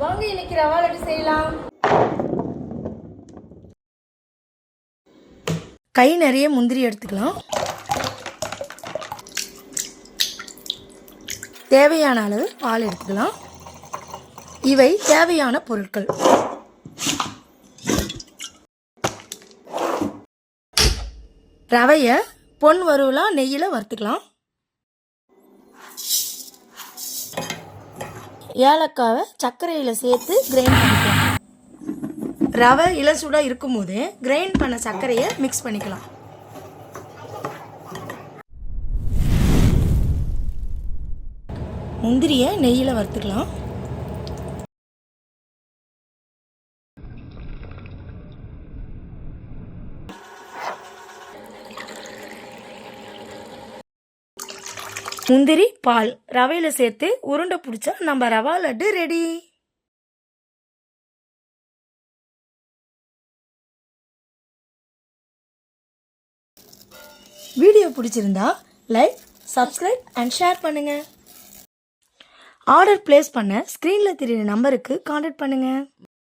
வாங்க இன்னைக்கு ரவா லட்டு செய்யலாம். கை நிறைய முந்திரி எடுத்துக்கலாம். தேவையான அளவு பால் எடுத்துக்கலாம். இவை தேவையான பொருட்கள். ரவையை பொன் வறுவலா நெய்யில் வறுத்துக்கலாம். ஏலக்காவை சர்க்கரையில் சேர்த்து கிரைண்ட் பண்ணிக்கலாம். ரவை இளசுடாக இருக்கும்போது கிரைண்ட் பண்ண சர்க்கரையை மிக்ஸ் பண்ணிக்கலாம். முந்திரியை நெய்யில் வறுத்துக்கலாம். முந்திரி பால் ரவையில் சேர்த்து உருண்டை பிடிச்சா நம்ம ரவா லட்டு ரெடி. வீடியோ பிடிச்சிருந்தா லைக், சப்ஸ்கிரைப் அண்ட் ஷேர் பண்ணுங்க. ஆர்டர் பிளேஸ் பண்ண ஸ்க்ரீனில் தெரியுற நம்பருக்கு கான்டாக்ட் பண்ணுங்க.